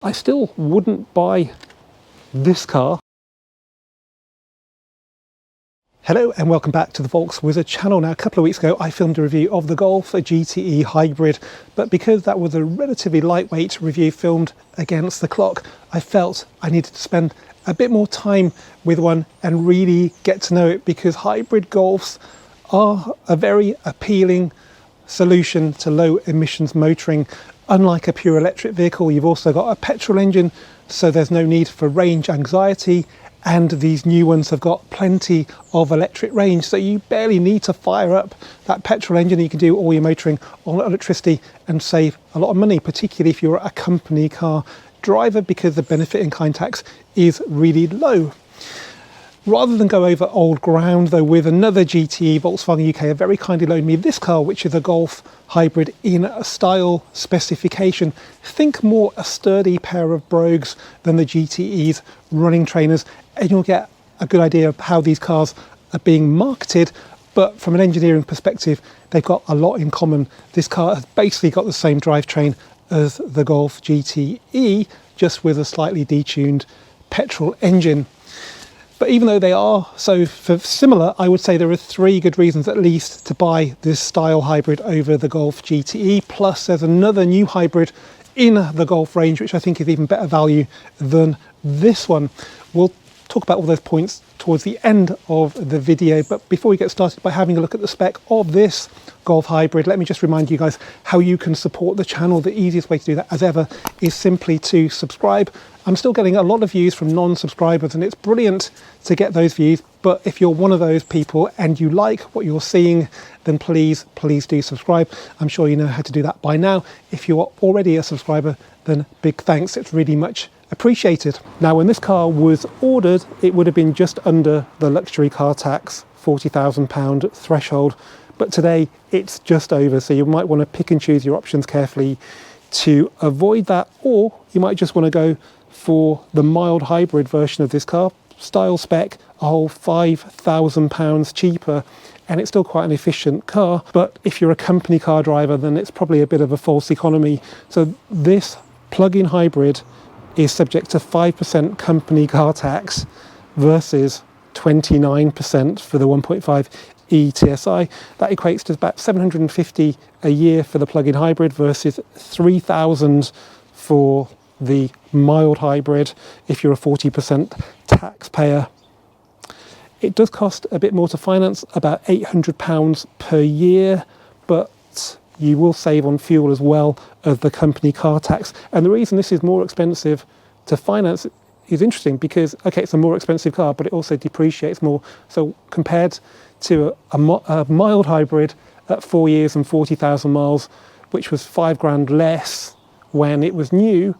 I still wouldn't buy this car. Hello and welcome back to the Volks Wizard channel. Now, a couple of weeks ago I filmed a review of the Golf, a GTE hybrid, but because that was a relatively lightweight review filmed against the clock, I felt I needed to spend a bit more time with one and really get to know it, because hybrid Golfs are a very appealing solution to low emissions motoring. Unlike a pure electric vehicle, you've also got a petrol engine, so there's no need for range anxiety. And these new ones have got plenty of electric range, so you barely need to fire up that petrol engine. You can do all your motoring on electricity and save a lot of money, particularly if you're a company car driver, because the benefit in kind tax is really low. Rather than go over old ground though with another GTE, Volkswagen UK have very kindly loaned me this car, which is a Golf hybrid in a style specification. Think more a sturdy pair of brogues than the GTE's running trainers, and you'll get a good idea of how these cars are being marketed. But from an engineering perspective, they've got a lot in common. This car has basically got the same drivetrain as the Golf GTE, just with a slightly detuned petrol engine. But even though they are so similar, I would say there are three good reasons at least to buy this style hybrid over the Golf GTE. Plus there's another new hybrid in the Golf range, which I think is even better value than this one. We'll talk about all those points towards the end of the video, but before we get started by having a look at the spec of this Golf hybrid, let me just remind you guys how you can support the channel. The easiest way to do that, as ever, is simply to subscribe. I'm still getting a lot of views from non-subscribers, and it's brilliant to get those views, but if you're one of those people and you like what you're seeing, then please do subscribe. I'm sure you know how to do that by now. If you are already a subscriber, then big thanks, it's really much appreciated. Now, when this car was ordered, it would have been just under the luxury car tax £40,000 threshold, but today it's just over, so you might want to pick and choose your options carefully to avoid that, or you might just want to go for the mild hybrid version of this car. Style spec, a whole £5,000 cheaper, and it's still quite an efficient car. But if you're a company car driver, then it's probably a bit of a false economy. So this plug-in hybrid is subject to 5% company car tax versus 29% for the 1.5 ETSI. That equates to about $750 a year for the plug-in hybrid versus $3,000 for the mild hybrid if you're a 40% taxpayer. It does cost a bit more to finance, about £800 per year, but you will save on fuel as well as the company car tax. And the reason this is more expensive to finance is interesting because, okay, it's a more expensive car, but it also depreciates more. So compared to a mild hybrid at 4 years and 40,000 miles, which was £5,000 less when it was new,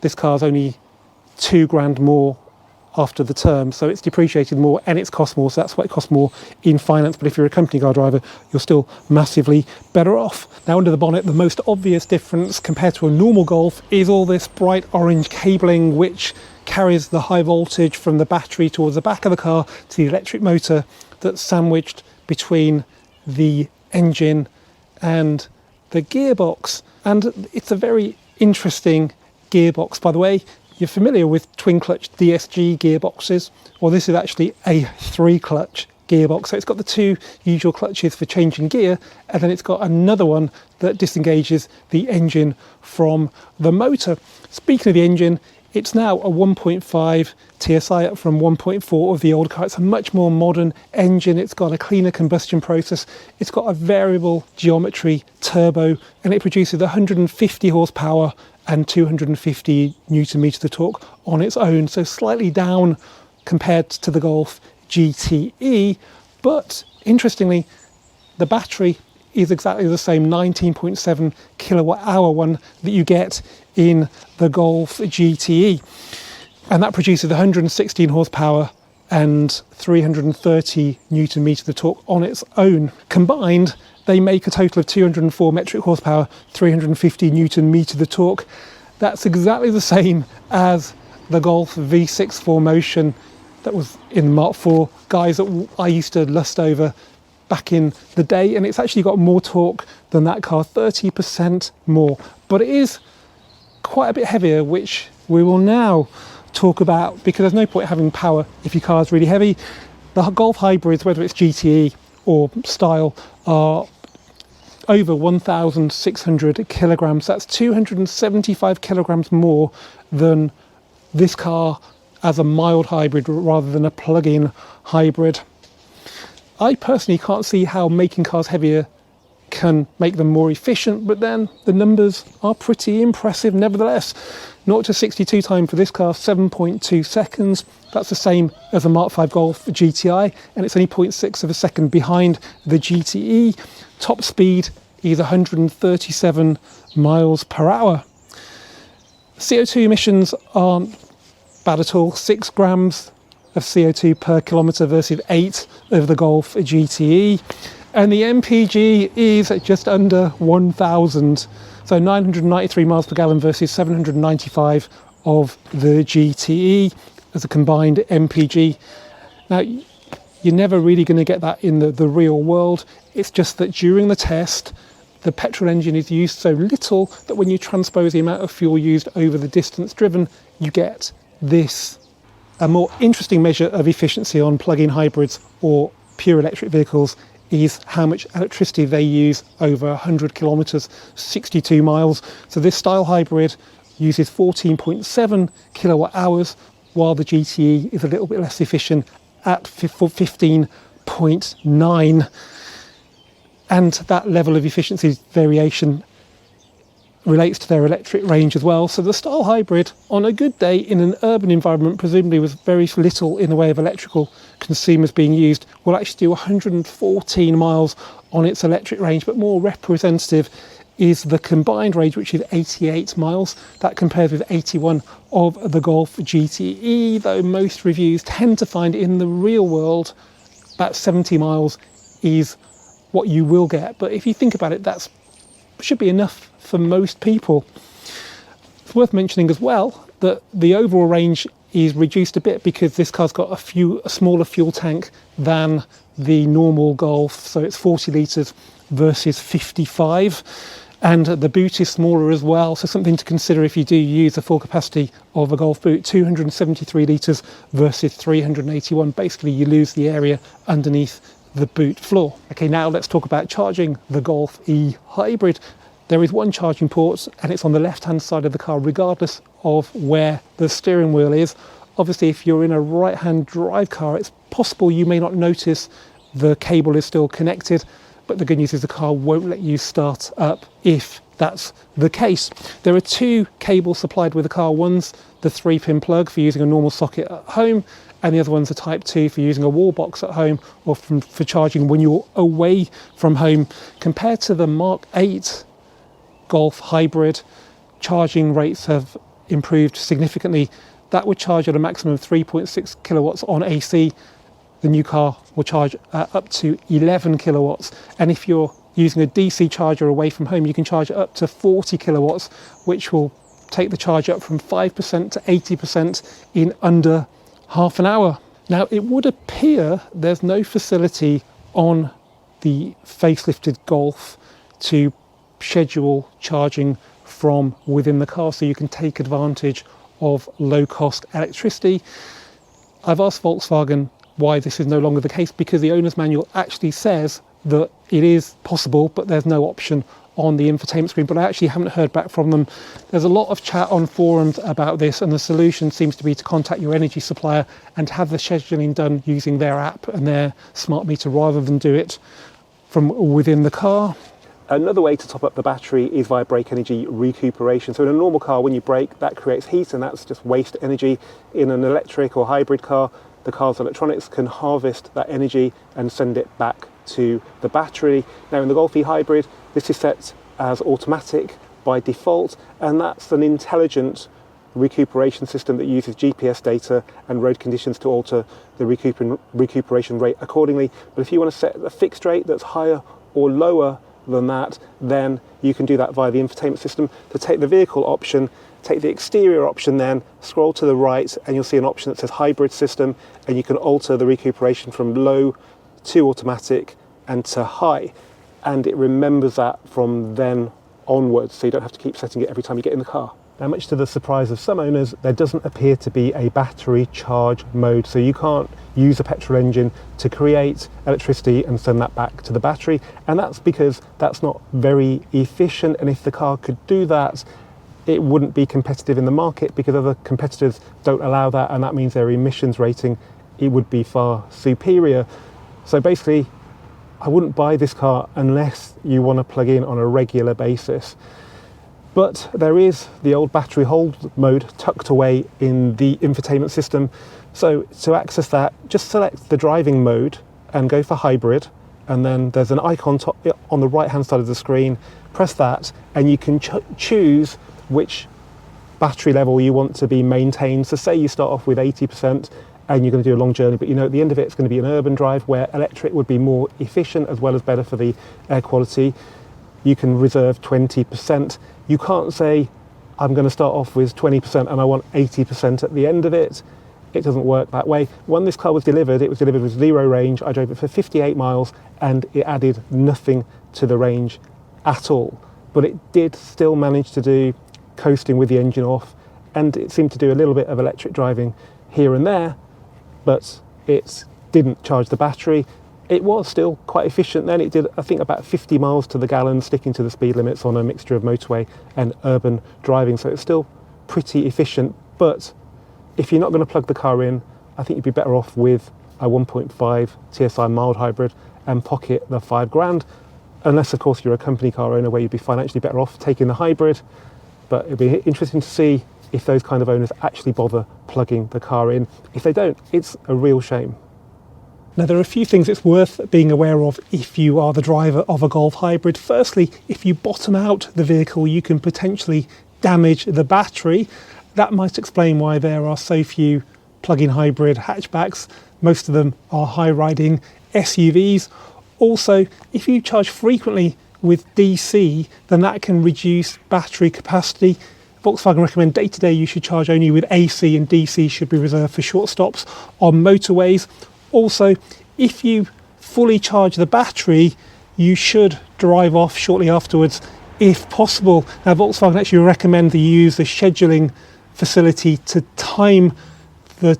this car's only £2,000 more after the term, so it's depreciated more and it's cost more, so that's why it costs more in finance. But if you're a company car driver, you're still massively better off. Now, under the bonnet, the most obvious difference compared to a normal Golf is all this bright orange cabling, which carries the high voltage from the battery towards the back of the car to the electric motor that's sandwiched between the engine and the gearbox. And it's a very interesting gearbox, by the way. You're familiar with twin clutch DSG gearboxes? Well, this is actually a 3-clutch gearbox. So it's got the two usual clutches for changing gear, and then it's got another one that disengages the engine from the motor. Speaking of the engine, it's now a 1.5 TSI up from 1.4 of the old car. It's a much more modern engine. It's got a cleaner combustion process. It's got a variable geometry turbo, and it produces 150 horsepower and 250 newton meters of torque on its own. So slightly down compared to the Golf GTE. But interestingly, the battery is exactly the same 19.7 kilowatt hour one that you get in the Golf GTE, and that produces 116 horsepower and 330 newton meters of torque on its own. Combined, they make a total of 204 metric horsepower, 350 newton meters of torque. That's exactly the same as the Golf V6 4Motion that was in Mark IV, guys, that I used to lust over back in the day, and it's actually got more torque than that car, 30% more. But it is quite a bit heavier, which we will now talk about, because there's no point having power if your car is really heavy. The Golf hybrids, whether it's GTE or style, are over 1,600 kilograms. That's 275 kilograms more than this car as a mild hybrid rather than a plug-in hybrid. I personally can't see how making cars heavier can make them more efficient, but then the numbers are pretty impressive nevertheless. 0 to 62 time for this car, 7.2 seconds. That's the same as a Mark V Golf GTI, and it's only 0.6 of a second behind the GTE. Top speed is 137 miles per hour. CO2 emissions aren't bad at all. 6 grams of CO2 per kilometre versus 8 of the Golf GTE. And the MPG is just under 1,000, so 993 miles per gallon versus 795 of the GTE as a combined MPG. Now, you're never really going to get that in the real world. It's just that during the test, the petrol engine is used so little that when you transpose the amount of fuel used over the distance driven, you get this. A more interesting measure of efficiency on plug-in hybrids or pure electric vehicles is how much electricity they use over 100 kilometres, 62 miles. So this style hybrid uses 14.7 kilowatt hours, while the GTE is a little bit less efficient at 15.9. And that level of efficiency variation relates to their electric range as well. So the style hybrid, on a good day in an urban environment, presumably with very little in the way of electrical consumers being used, will actually do 114 miles on its electric range. But more representative is the combined range, which is 88 miles. That compares with 81 of the Golf GTE, though most reviews tend to find in the real world about 70 miles is what you will get. But if you think about it, that should be enough for most people. It's worth mentioning as well that the overall range is reduced a bit because this car's got a smaller fuel tank than the normal Golf, so it's 40 litres versus 55, and the boot is smaller as well, so something to consider if you do use the full capacity of a Golf boot. 273 litres versus 381. Basically you lose the area underneath the boot floor. Okay, now let's talk about charging the Golf eHYBRID. There is one charging port and it's on the left hand side of the car regardless of where the steering wheel is. Obviously if you're in a right hand drive car, it's possible you may not notice the cable is still connected, but the good news is the car won't let you start up if that's the case. There are 2 cables supplied with the car. One's the 3-pin plug for using a normal socket at home, and the other one's a Type 2 for using a wall box at home or for charging when you're away from home. Compared to the Mark 8 Golf hybrid, charging rates have improved significantly. That would charge at a maximum of 3.6 kilowatts on AC. The new car will charge up to 11 kilowatts. And if you're using a DC charger away from home, you can charge up to 40 kilowatts, which will take the charge up from 5% to 80% in under half an hour. Now, it would appear there's no facility on the facelifted Golf to schedule charging from within the car, so you can take advantage of low-cost electricity. I've asked Volkswagen why this is no longer the case, because the owner's manual actually says that it is possible, but there's no option on the infotainment screen. But I actually haven't heard back from them. There's a lot of chat on forums about this, and the solution seems to be to contact your energy supplier and have the scheduling done using their app and their smart meter rather than do it from within the car. Another way to top up the battery is via brake energy recuperation. So in a normal car, when you brake, that creates heat and that's just waste energy. In an electric or hybrid car, the car's electronics can harvest that energy and send it back to the battery. Now in the Golf eHYBRID, this is set as automatic by default, and that's an intelligent recuperation system that uses GPS data and road conditions to alter the recuperation rate accordingly. But if you want to set a fixed rate that's higher or lower than that, then you can do that via the infotainment system. To take the vehicle option, take the exterior option, then scroll to the right and you'll see an option that says hybrid system, and you can alter the recuperation from low to automatic and to high, and it remembers that from then onwards, so you don't have to keep setting it every time you get in the car. Now, much to the surprise of some owners, there doesn't appear to be a battery charge mode, so you can't use a petrol engine to create electricity and send that back to the battery, and that's because that's not very efficient, and if the car could do that, it wouldn't be competitive in the market because other competitors don't allow that, and that means their emissions rating, it would be far superior. So basically, I wouldn't buy this car unless you want to plug in on a regular basis. But there is the old battery hold mode tucked away in the infotainment system. So to access that, just select the driving mode and go for hybrid. And then there's an icon on the right hand side of the screen. Press that and you can choose which battery level you want to be maintained. So say you start off with 80% and you're going to do a long journey, but you know at the end of it it's going to be an urban drive where electric would be more efficient as well as better for the air quality. You can reserve 20%. You can't say, I'm going to start off with 20% and I want 80% at the end of it. It doesn't work that way. When this car was delivered, it was delivered with 0 range. I drove it for 58 miles and it added nothing to the range at all. But it did still manage to do coasting with the engine off, and it seemed to do a little bit of electric driving here and there, but it didn't charge the battery. It was still quite efficient then. It did, I think, about 50 miles to the gallon, sticking to the speed limits on a mixture of motorway and urban driving. So it's still pretty efficient. But if you're not going to plug the car in, I think you'd be better off with a 1.5 TSI mild hybrid and pocket the £5,000. Unless, of course, you're a company car owner where you'd be financially better off taking the hybrid. But it'd be interesting to see if those kind of owners actually bother plugging the car in. If they don't, it's a real shame. Now, there are a few things it's worth being aware of if you are the driver of a Golf hybrid. Firstly, if you bottom out the vehicle, you can potentially damage the battery. That might explain why there are so few plug-in hybrid hatchbacks. Most of them are high-riding SUVs. Also, if you charge frequently with DC, then that can reduce battery capacity. Volkswagen recommend day-to-day you should charge only with AC, and DC should be reserved for short stops on motorways. Also, if you fully charge the battery, you should drive off shortly afterwards if possible. Now, Volkswagen actually recommend that you use the scheduling facility to time the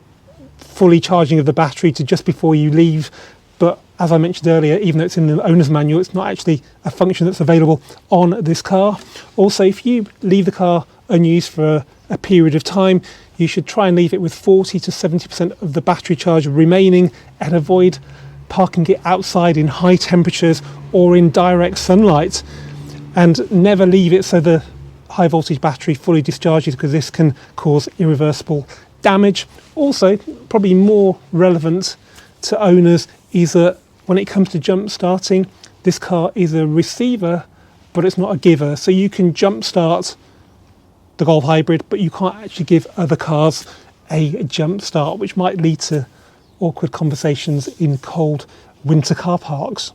fully charging of the battery to just before you leave. But as I mentioned earlier, even though it's in the owner's manual, it's not actually a function that's available on this car. Also, if you leave the car unused for a period of time, you should try and leave it with 40 to 70% of the battery charge remaining, and avoid parking it outside in high temperatures or in direct sunlight. And never leave it so the high voltage battery fully discharges, because this can cause irreversible damage. Also, probably more relevant to owners is that when it comes to jump starting, this car is a receiver, but it's not a giver. So you can jump start the Golf hybrid, but you can't actually give other cars a jump start, which might lead to awkward conversations in cold winter car parks.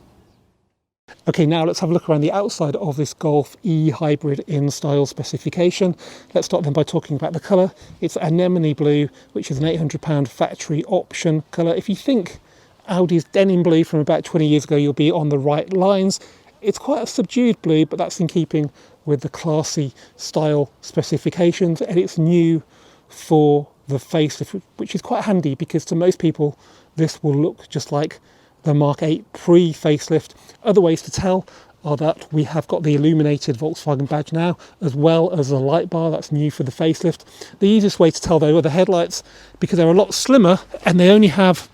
Okay, now let's have a look around the outside of this Golf eHYBRID in style specification. Let's start then by talking about the colour. It's anemone blue, which is an £800 factory option colour. If you think Audi's denim blue from about 20 years ago, you'll be on the right lines. It's quite a subdued blue, but that's in keeping with the classy style specifications, and it's new for the facelift, which is quite handy because to most people this will look just like the Mark 8 pre-facelift. Other ways to tell are that we have got the illuminated Volkswagen badge now, as well as the light bar that's new for the facelift. The easiest way to tell though are the headlights, because they're a lot slimmer and they only have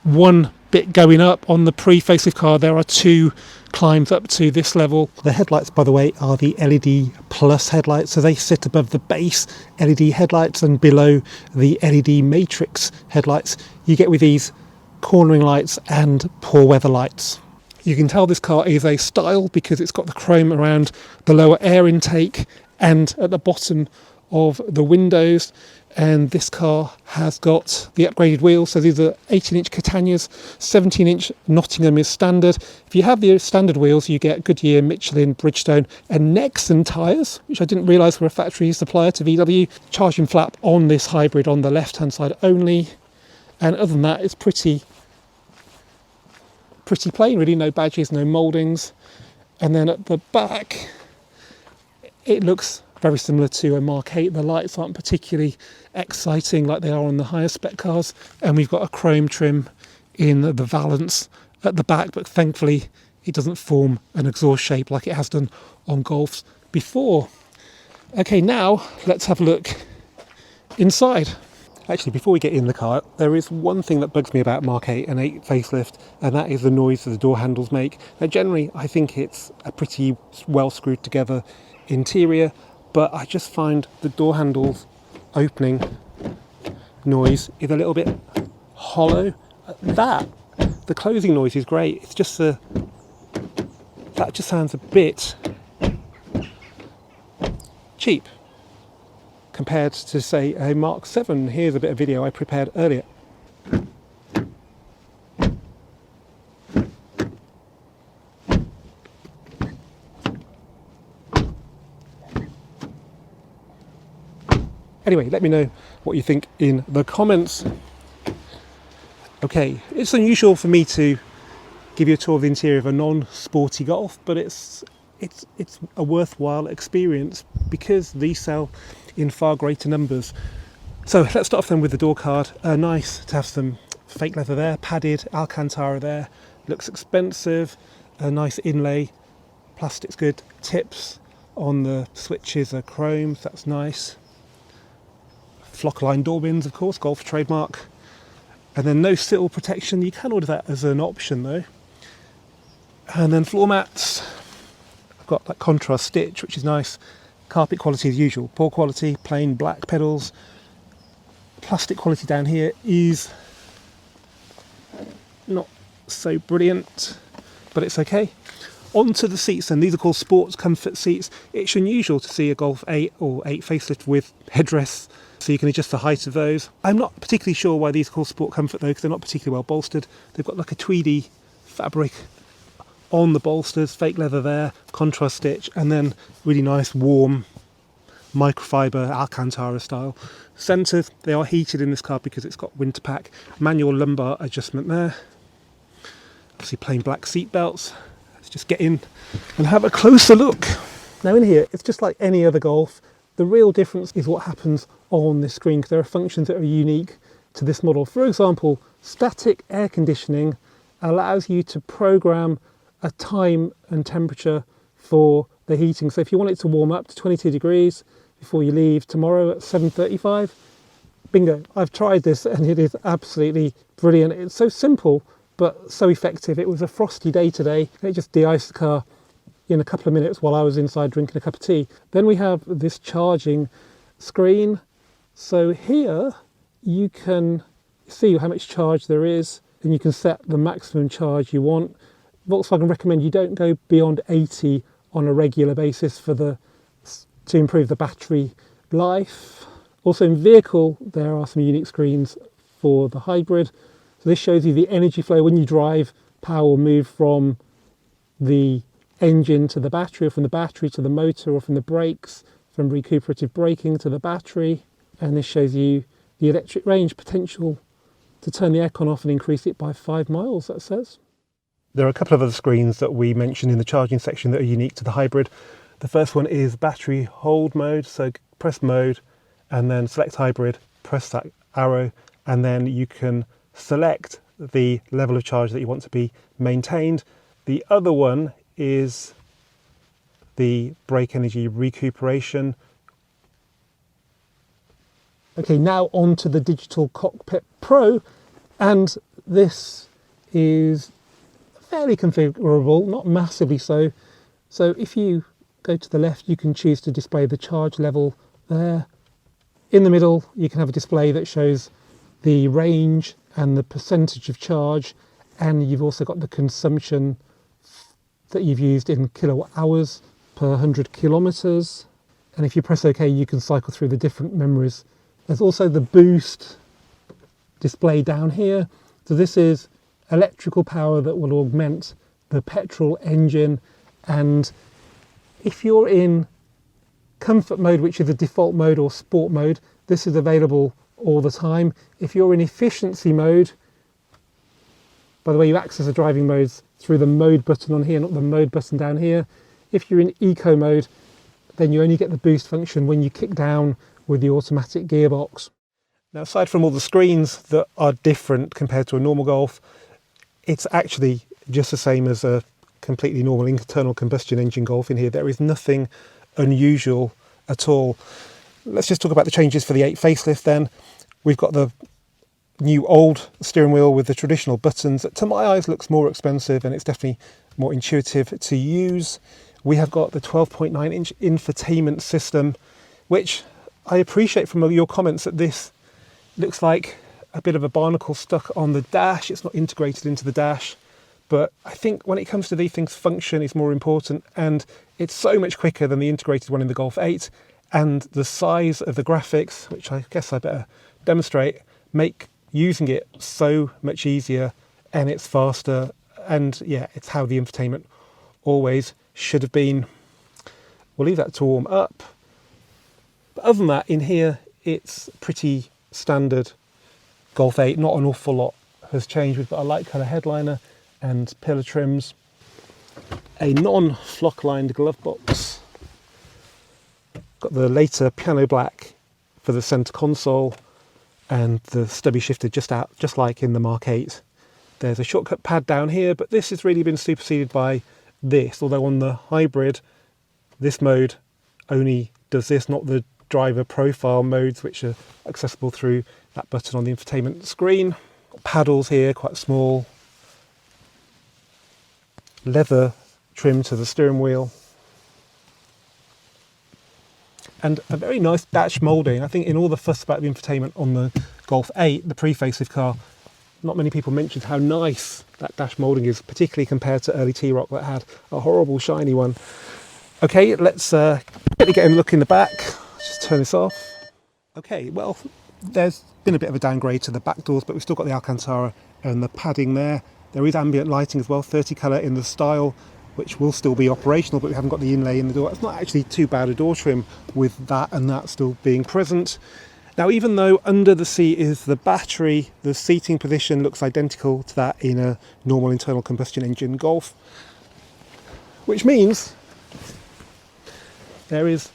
one bit going up. On the pre-facelift car there are two climbs up to this level. The headlights, by the way, are the LED plus headlights, so they sit above the base LED headlights and below the LED matrix headlights you get with these cornering lights and poor weather lights. You can tell this car is a style because it's got the chrome around the lower air intake and at the bottom of the windows, and this car has got the upgraded wheels. So these are 18-inch Catanias, 17-inch Nottingham is standard. If you have the standard wheels, you get Goodyear, Michelin, Bridgestone and Nexen tyres, which I didn't realise were a factory supplier to VW. Charging flap on this hybrid on the left-hand side only, and other than that it's pretty plain really, no badges, no mouldings. And then at the back it looks Very similar to a Mark 8, the lights aren't particularly exciting like they are on the higher spec cars. And we've got a chrome trim in the valance at the back, but thankfully it doesn't form an exhaust shape like it has done on Golfs before. Okay, now let's have a look inside. Actually, before we get in the car, there is one thing that bugs me about Mark 8 and 8 facelift, and that is the noise that the door handles make. Now, generally, I think it's a pretty well screwed together interior, but I just find the door handles opening noise is a little bit hollow. The closing noise is great. It's just that just sounds a bit cheap compared to, say, a Mark 7. Here's a bit of video I prepared earlier. Anyway, let me know what you think in the comments. Okay, it's unusual for me to give you a tour of the interior of a non-sporty Golf, but it's a worthwhile experience because these sell in far greater numbers. So let's start off then with the door card. Nice to have some fake leather there, padded Alcantara there. Looks expensive. A nice inlay, plastic's good. Tips on the switches are chrome, so that's nice. Flock-line door bins, of course, Golf trademark. And then no sill protection. You can order that as an option though. And then floor mats. I've got that contrast stitch, which is nice. Carpet quality as usual, poor quality, plain black pedals. Plastic quality down here is not so brilliant, but it's okay. Onto the seats, and these are called sports comfort seats. It's unusual to see a Golf 8 or 8 facelift with headrests, so you can adjust the height of those. I'm not particularly sure why these are called sport comfort though, because they're not particularly well bolstered. They've got like a tweedy fabric on the bolsters, fake leather there, contrast stitch, and then really nice warm microfiber Alcantara style centres. They are heated in this car because it's got winter pack. Manual lumbar adjustment there. Obviously plain black seat belts. Let's just get in and have a closer look. Now in here, it's just like any other Golf. The real difference is what happens on this screen, because there are functions that are unique to this model. For example, static air conditioning allows you to program a time and temperature for the heating. So if you want it to warm up to 22 degrees before you leave tomorrow at 7:35, bingo, I've tried this and it is absolutely brilliant. It's so simple but so effective. It was a frosty day today and it just de-iced the car in a couple of minutes while I was inside drinking a cup of tea. Then we have this charging screen. So here you can see how much charge there is and you can set the maximum charge you want. Volkswagen recommend you don't go beyond 80 on a regular basis to improve the battery life. Also in vehicle, there are some unique screens for the hybrid. So this shows you the energy flow. When you drive, power will move from the engine to the battery, or from the battery to the motor, or from the brakes, from recuperative braking to the battery. And this shows you the electric range potential to turn the aircon off and increase it by 5 miles, that says. There are a couple of other screens that we mentioned in the charging section that are unique to the hybrid. The first one is battery hold mode, so press mode and then select hybrid, press that arrow, and then you can select the level of charge that you want to be maintained. The other one is the brake energy recuperation. Okay, now on to the Digital Cockpit Pro, and this is fairly configurable, not massively so. So if you go to the left, you can choose to display the charge level there. In the middle, you can have a display that shows the range and the percentage of charge, and you've also got the consumption that you've used in kilowatt hours per 100 kilometers. And if you press OK, you can cycle through the different memories. There's also the boost display down here. So this is electrical power that will augment the petrol engine, and if you're in comfort mode, which is the default mode, or sport mode, this is available all the time. If you're in efficiency mode, by the way, you access the driving modes through the mode button on here, not the mode button down here. If you're in eco mode, then you only get the boost function when you kick down with the automatic gearbox. Now, aside from all the screens that are different compared to a normal Golf, it's actually just the same as a completely normal internal combustion engine Golf in here. There is nothing unusual at all. Let's just talk about the changes for the 8 facelift then. We've got the new old steering wheel with the traditional buttons that to my eyes looks more expensive, and it's definitely more intuitive to use. We have got the 12.9-inch infotainment system, which I appreciate from your comments that this looks like a bit of a barnacle stuck on the dash. It's not integrated into the dash, but I think when it comes to these things, function is more important, and it's so much quicker than the integrated one in the Golf 8, and the size of the graphics, which I guess I better demonstrate, make using it so much easier, and it's faster, and yeah, it's how the infotainment always should have been. We'll leave that to warm up. But other than that, in here, it's pretty standard Golf 8. Not an awful lot has changed. We've got a light colour headliner and pillar trims, a non-flock lined glove box, got the later piano black for the centre console, and the stubby shifter just out, just like in the Mark 8. There's a shortcut pad down here, but this has really been superseded by this, although on the hybrid, this mode only does this, not the driver profile modes, which are accessible through that button on the infotainment screen. Paddles here, quite small. Leather trim to the steering wheel. And a very nice dash moulding. I think in all the fuss about the infotainment on the Golf 8, the pre-facelift car, not many people mentioned how nice that dash moulding is, particularly compared to early T-Roc that had a horrible shiny one. Okay, let's get a look in the back. Just turn this off. Okay, well, there's been a bit of a downgrade to the back doors, but we've still got the Alcantara and the padding there. There is ambient lighting as well, 30 colour in the style, which will still be operational, but we haven't got the inlay in the door. It's not actually too bad a door trim with that and that still being present. Now, even though under the seat is the battery, the seating position looks identical to that in a normal internal combustion engine Golf, which means there is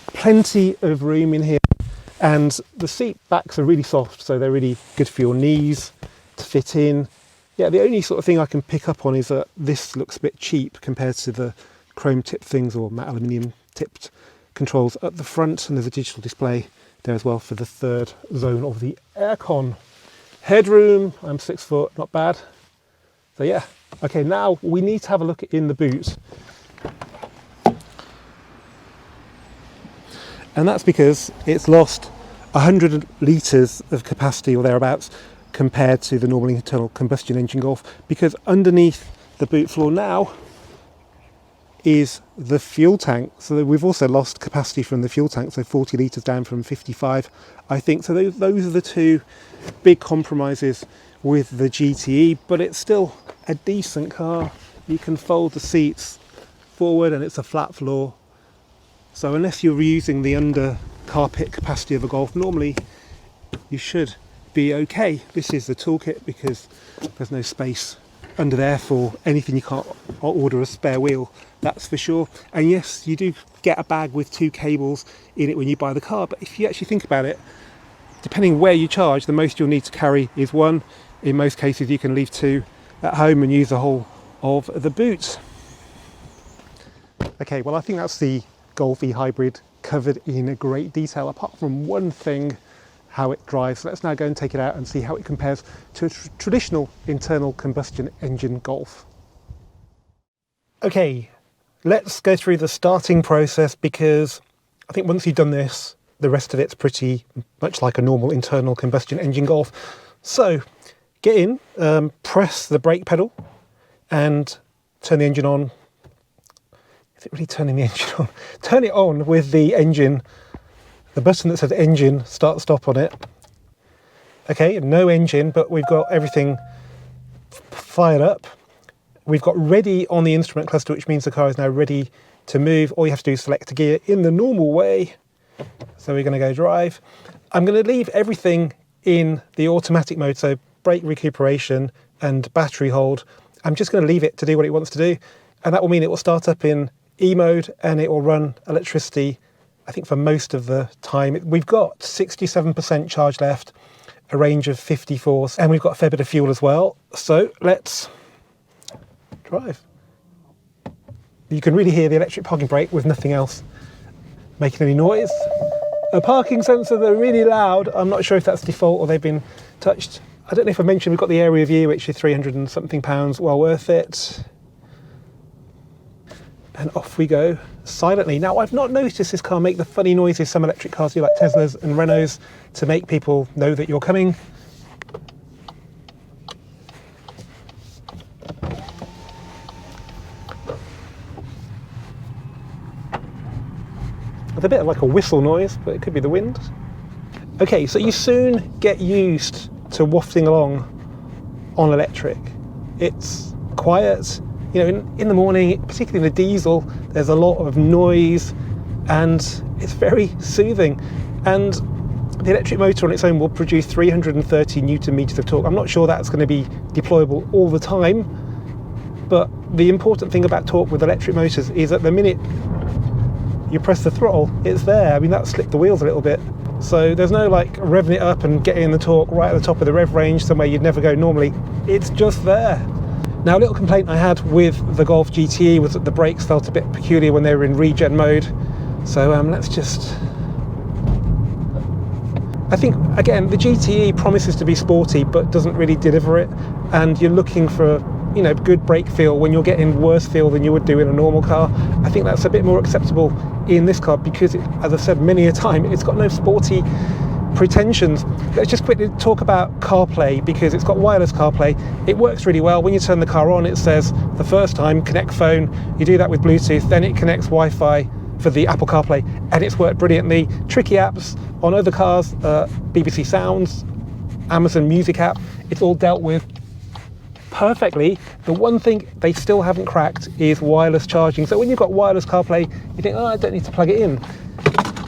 plenty of room in here, and the seat backs are really soft, so they're really good for your knees to fit in. Yeah, the only sort of thing I can pick up on is that this looks a bit cheap compared to the chrome tipped things or matte aluminium tipped controls at the front, and there's a digital display there as well for the third zone of the aircon. Headroom, I'm 6 foot, not bad. So yeah, okay, now we need to have a look in the boot. And that's because it's lost 100 litres of capacity or thereabouts compared to the normal internal combustion engine Golf, because underneath the boot floor now is the fuel tank. So we've also lost capacity from the fuel tank, so 40 litres down from 55, I think. So those are the two big compromises with the GTE, but it's still a decent car. You can fold the seats forward and it's a flat floor. So unless you're using the under carpet capacity of a Golf, normally you should be okay. This is the toolkit because there's no space under there for anything. You can't order a spare wheel, that's for sure. And yes, you do get a bag with 2 cables in it when you buy the car, but if you actually think about it, depending where you charge, the most you'll need to carry is 1. In most cases you can leave 2 at home and use the whole of the boot. Okay, well, I think that's the Golf eHYBRID covered in great detail, apart from one thing, how it drives. So let's now go and take it out and see how it compares to a traditional internal combustion engine Golf. Okay, let's go through the starting process, because I think once you've done this, the rest of it's pretty much like a normal internal combustion engine Golf. So get in, press the brake pedal and turn the engine on. Is it really turning the engine on? Turn it on with the engine, the button that says engine, start stop on it. Okay, no engine, but we've got everything fired up. We've got ready on the instrument cluster, which means the car is now ready to move. All you have to do is select a gear in the normal way. So we're going to go drive. I'm going to leave everything in the automatic mode, so brake recuperation and battery hold. I'm just going to leave it to do what it wants to do, and that will mean it will start up in E mode and it will run electricity, I think, for most of the time. We've got 67% charge left, a range of 54, and we've got a fair bit of fuel as well. So let's drive. You can really hear the electric parking brake with nothing else making any noise. A parking sensor, they're really loud. I'm not sure if that's default or they've been touched. I don't know if I mentioned we've got the area view, which is 300 and something pounds, well worth it. And off we go silently. Now, I've not noticed this car make the funny noises some electric cars do, like Teslas and Renaults, to make people know that you're coming. It's a bit of like a whistle noise, but it could be the wind. Okay, so you soon get used to wafting along on electric. It's quiet. You know, in the morning, particularly in the diesel, there's a lot of noise and it's very soothing. And the electric motor on its own will produce 330 Newton meters of torque. I'm not sure that's going to be deployable all the time, but the important thing about torque with electric motors is at the minute you press the throttle, it's there. I mean, that slipped the wheels a little bit. So there's no like revving it up and getting the torque right at the top of the rev range somewhere you'd never go normally. It's just there. Now, a little complaint I had with the Golf GTE was that the brakes felt a bit peculiar when they were in regen mode. So let's just... I think, again, the GTE promises to be sporty but doesn't really deliver it. And you're looking for, you know, good brake feel when you're getting worse feel than you would do in a normal car. I think that's a bit more acceptable in this car because, as I've said many a time, it's got no sporty pretensions. Let's just quickly talk about CarPlay because it's got wireless CarPlay. It works really well. When you turn the car on, it says the first time connect phone. You do that with Bluetooth, then it connects Wi-Fi for the Apple CarPlay, and it's worked brilliantly. Tricky apps on other cars, BBC Sounds, Amazon Music app, it's all dealt with perfectly. The one thing they still haven't cracked is wireless charging. So when you've got wireless CarPlay, you think, oh, I don't need to plug it in.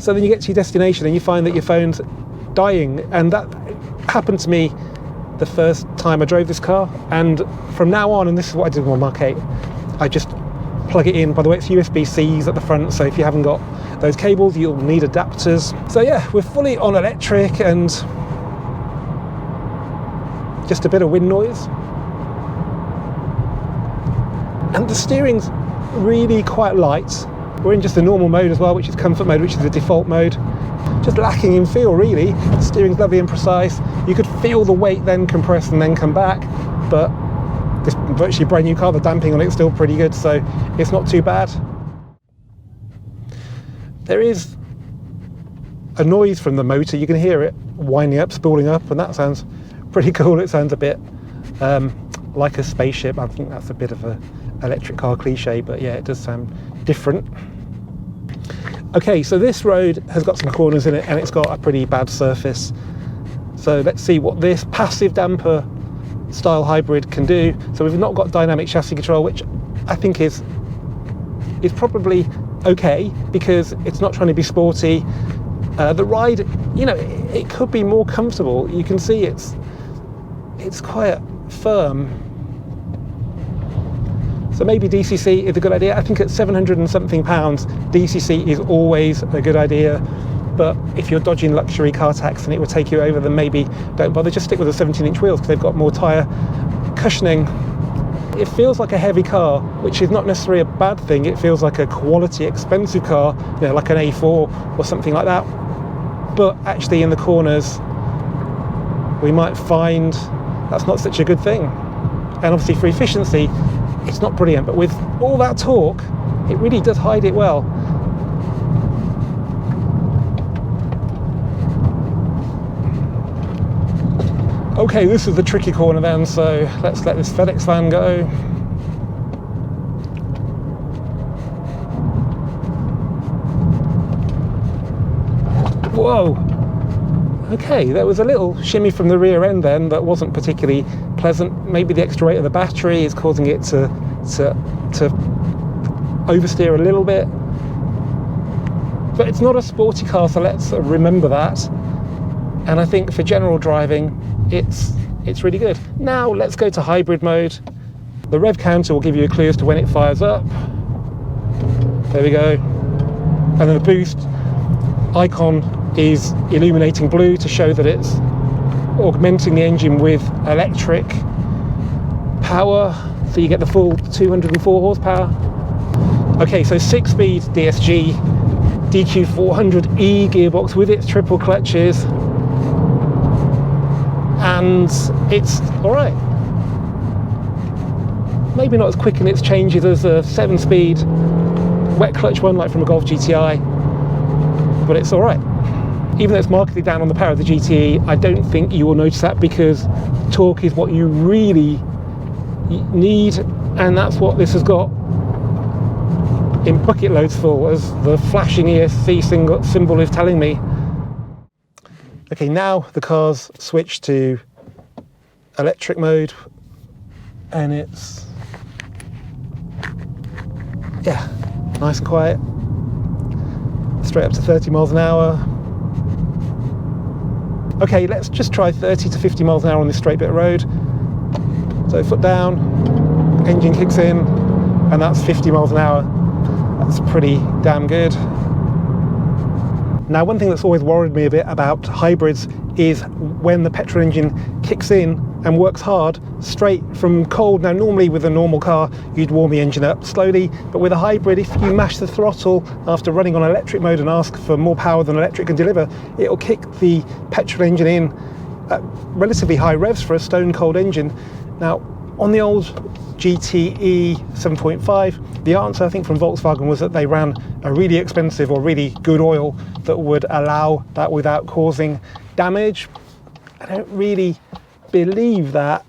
So then you get to your destination and you find that your phone's dying. And that happened to me the first time I drove this car. And from now on, and this is what I did with my Mark 8, I just plug it in. By the way, it's USB-Cs at the front, so if you haven't got those cables, you'll need adapters. So yeah, we're fully on electric and just a bit of wind noise. And the steering's really quite light. We're in just the normal mode as well, which is comfort mode, which is the default mode. Just lacking in feel, really. The steering's lovely and precise. You could feel the weight then compress and then come back, but this virtually brand new car, the damping on it's still pretty good, so it's not too bad. There is a noise from the motor. You can hear it winding up, spooling up, and that sounds pretty cool. It sounds a bit like a spaceship. I think that's a bit of a electric car cliche, but yeah, it does sound different. Okay, so this road has got some corners in it and it's got a pretty bad surface. So let's see what this passive damper style hybrid can do. So we've not got dynamic chassis control, which I think is probably okay because it's not trying to be sporty. The ride, you know, it could be more comfortable. You can see it's quite firm. So maybe DCC is a good idea. I think at 700 and something pounds, DCC is always a good idea. But if you're dodging luxury car tax and it would take you over, then maybe don't bother. Just stick with the 17-inch wheels because they've got more tyre cushioning. It feels like a heavy car, which is not necessarily a bad thing. It feels like a quality, expensive car, you know, like an A4 or something like that. But actually in the corners, we might find that's not such a good thing. And obviously for efficiency, it's not brilliant, but with all that torque, it really does hide it well. Okay, this is the tricky corner then, so let's let this FedEx van go. Whoa! Okay, there was a little shimmy from the rear end then that wasn't particularly pleasant. Maybe the extra weight of the battery is causing it to oversteer a little bit. But it's not a sporty car, so let's remember that. And I think for general driving, it's really good. Now let's go to hybrid mode. The rev counter will give you a clue as to when it fires up. There we go. And then the boost icon is illuminating blue to show that it's augmenting the engine with electric power, so you get the full 204 horsepower. Okay, so 6-speed DSG DQ400E gearbox with its triple clutches, and it's alright. Maybe not as quick in its changes as a 7-speed wet clutch one like from a Golf GTI, but it's alright. Even though it's markedly down on the power of the GTE, I don't think you will notice that, because torque is what you really need, and that's what this has got in bucket loads full, as the flashing ESC symbol is telling me. Okay, now the car's switched to electric mode, and it's, yeah, nice and quiet, straight up to 30 miles an hour. Okay, let's just try 30 to 50 miles an hour on this straight bit of road. So foot down, engine kicks in, and that's 50 miles an hour. That's pretty damn good. Now, one thing that's always worried me a bit about hybrids is when the petrol engine kicks in and works hard straight from cold. Now, normally with a normal car, you'd warm the engine up slowly, but with a hybrid, if you mash the throttle after running on electric mode and ask for more power than electric can deliver, it'll kick the petrol engine in at relatively high revs for a stone cold engine. Now, on the old GTE 7.5, the answer I think from Volkswagen was that they ran a really expensive or really good oil that would allow that without causing damage. I don't really believe that,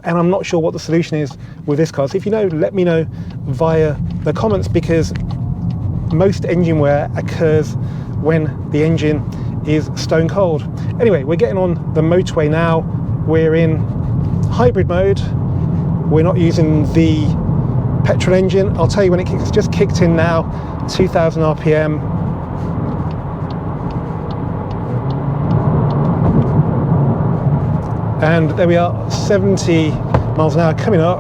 and I'm not sure what the solution is with this car. So if you know, let me know via the comments, because most engine wear occurs when the engine is stone cold. Anyway, we're getting on the motorway now. We're in hybrid mode. We're not using the petrol engine. I'll tell you when it kicks. It's just kicked in now, 2000 RPM. And there we are, 70 miles an hour coming up.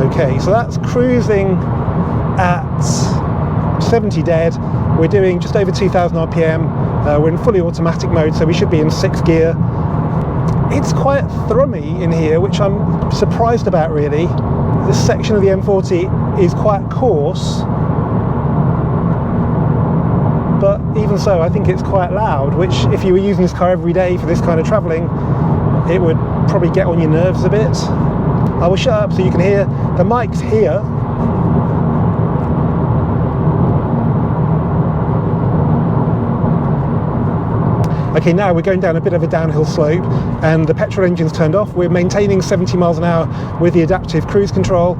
Okay, so that's cruising at 70 dead. We're doing just over 2000 RPM. We're in fully automatic mode, so we should be in 6th gear. It's quite thrummy in here, which I'm surprised about, really. This section of the M40 is quite coarse, but even so, I think it's quite loud, which if you were using this car every day for this kind of travelling, it would probably get on your nerves a bit. I will shut up so you can hear. The mic's here. Okay, now we're going down a bit of a downhill slope, and the petrol engine's turned off. We're maintaining 70 miles an hour with the adaptive cruise control.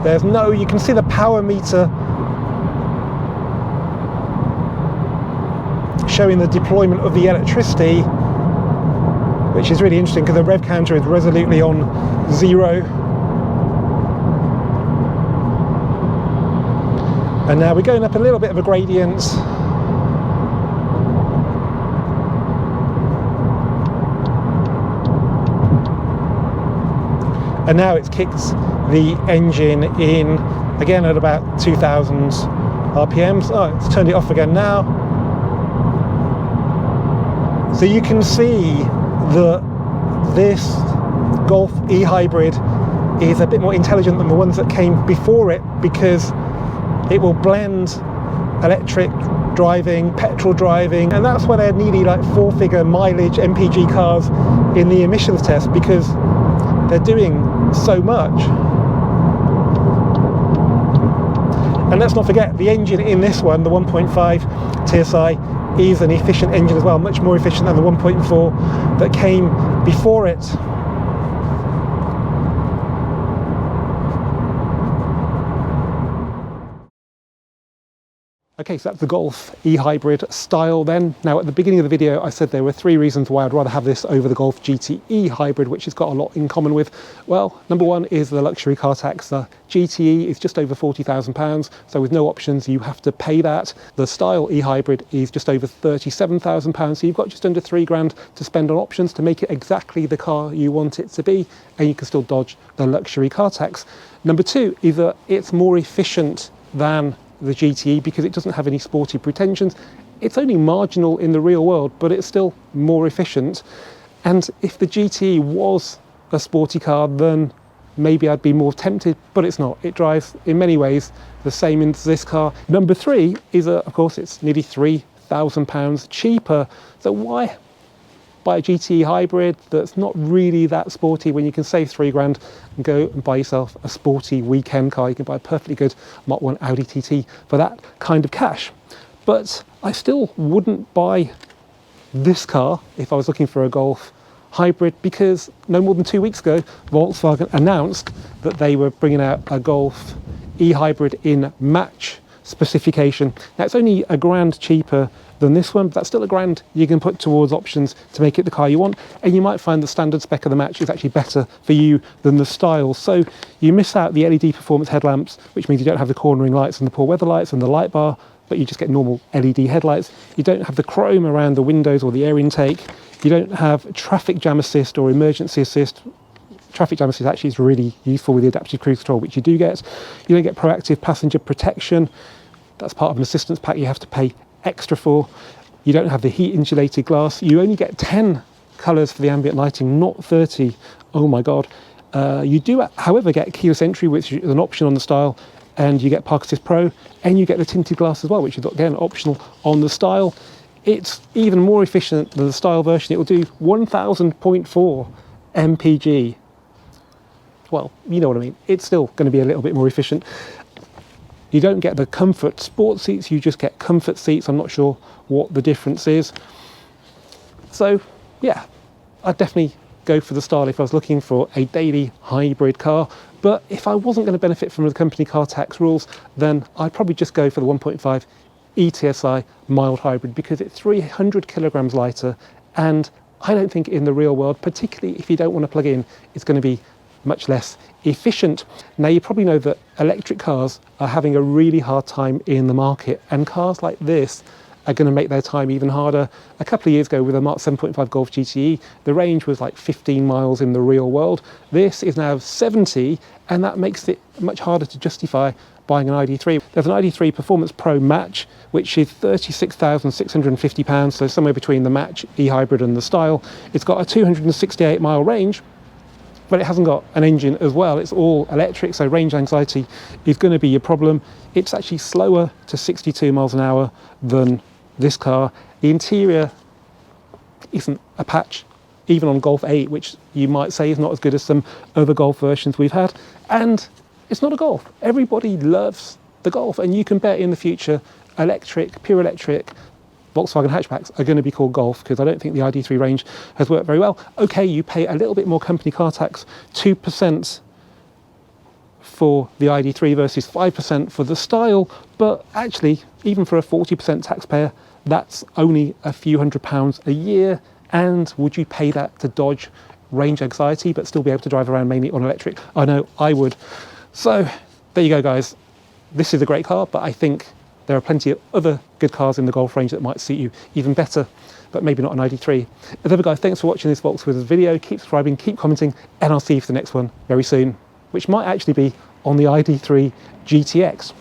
There's no, you can see the power meter showing the deployment of the electricity, which is really interesting because the rev counter is resolutely on 0. And now we're going up a little bit of a gradient. And now it's kicked the engine in again at about 2000 RPMs. Oh, it's turned it off again now. So you can see that this Golf eHYBRID is a bit more intelligent than the ones that came before it, because it will blend electric driving, petrol driving, and that's why they're nearly like 4-figure mileage MPG cars in the emissions test, because they're doing so much. And let's not forget, the engine in this one, the 1.5 TSI, is an efficient engine as well, much more efficient than the 1.4 that came before it. Okay, so that's the Golf eHybrid style then. Now at the beginning of the video I said there were 3 reasons why I'd rather have this over the Golf GTE hybrid, which has got a lot in common with. Well, number one is the luxury car tax. The GTE is just over £40,000, so with no options you have to pay that. The style eHybrid is just over £37,000, so you've got just under 3 grand to spend on options to make it exactly the car you want it to be, and you can still dodge the luxury car tax. Number two is that it's more efficient than the GTE because it doesn't have any sporty pretensions. It's only marginal in the real world, but it's still more efficient. And if the GTE was a sporty car, then maybe I'd be more tempted, but it's not. It drives in many ways the same as this car. Number three is that, of course, it's nearly £3,000 cheaper. So why buy a GTE hybrid that's not really that sporty when you can save 3 grand and go and buy yourself a sporty weekend car? You can buy a perfectly good Mark 1 Audi TT for that kind of cash. But I still wouldn't buy this car if I was looking for a Golf hybrid, because no more than 2 weeks ago Volkswagen announced that they were bringing out a Golf eHybrid in match specification. Now it's only £1 grand cheaper than this one, but that's still £1 grand you can put towards options to make it the car you want, and you might find the standard spec of the match is actually better for you than the style. So you miss out the LED performance headlamps, which means you don't have the cornering lights and the poor weather lights and the light bar, but you just get normal LED headlights. You don't have the chrome around the windows or the air intake. You don't have traffic jam assist or emergency assist. Traffic jam assist actually is really useful with the adaptive cruise control, which you do get. You don't get proactive passenger protection. That's part of an assistance pack you have to pay extra for. You don't have the heat insulated glass. You only get 10 colours for the ambient lighting, not 30. Oh my god. You do however get keyless entry, which is an option on the style, and you get Park Assist Pro, and you get the tinted glass as well, which is again optional on the style. It's even more efficient than the style version. It will do 1000.4 mpg. Well, you know what I mean. It's still going to be a little bit more efficient. You don't get the comfort sport seats, you just get comfort seats. I'm not sure what the difference is. So yeah, I'd definitely go for the style if I was looking for a daily hybrid car. But if I wasn't going to benefit from the company car tax rules, then I'd probably just go for the 1.5 ETSI mild hybrid, because it's 300 kilograms lighter, and I don't think in the real world, particularly if you don't want to plug in, it's going to be much less efficient. Now you probably know that electric cars are having a really hard time in the market, and cars like this are going to make their time even harder. A couple of years ago with a Mark 7.5 Golf GTE, the range was like 15 miles in the real world. This is now 70, and that makes it much harder to justify buying an ID3. There's an ID3 Performance Pro Match, which is £36,650, so somewhere between the Match eHybrid and the style. It's got a 268 mile range, but it hasn't got an engine as well. It's all electric, so range anxiety is going to be your problem. It's actually slower to 62 miles an hour than this car. The interior isn't a patch, even on Golf 8, which you might say is not as good as some other Golf versions we've had. And it's not a Golf. Everybody loves the Golf, and you can bet in the future electric, pure electric Volkswagen hatchbacks are going to be called Golf, because I don't think the ID3 range has worked very well. Okay, you pay a little bit more company car tax, 2% for the ID3 versus 5% for the style, but actually, even for a 40% taxpayer, that's only a few £100s a year. And would you pay that to dodge range anxiety but still be able to drive around mainly on electric? I know I would. So there you go, guys. This is a great car, but I think there are plenty of other good cars in the Golf range that might suit you even better, but maybe not an ID3. As ever, guys, thanks for watching this Volkswagen video. Keep subscribing, keep commenting, and I'll see you for the next one very soon, which might actually be on the ID3 GTX.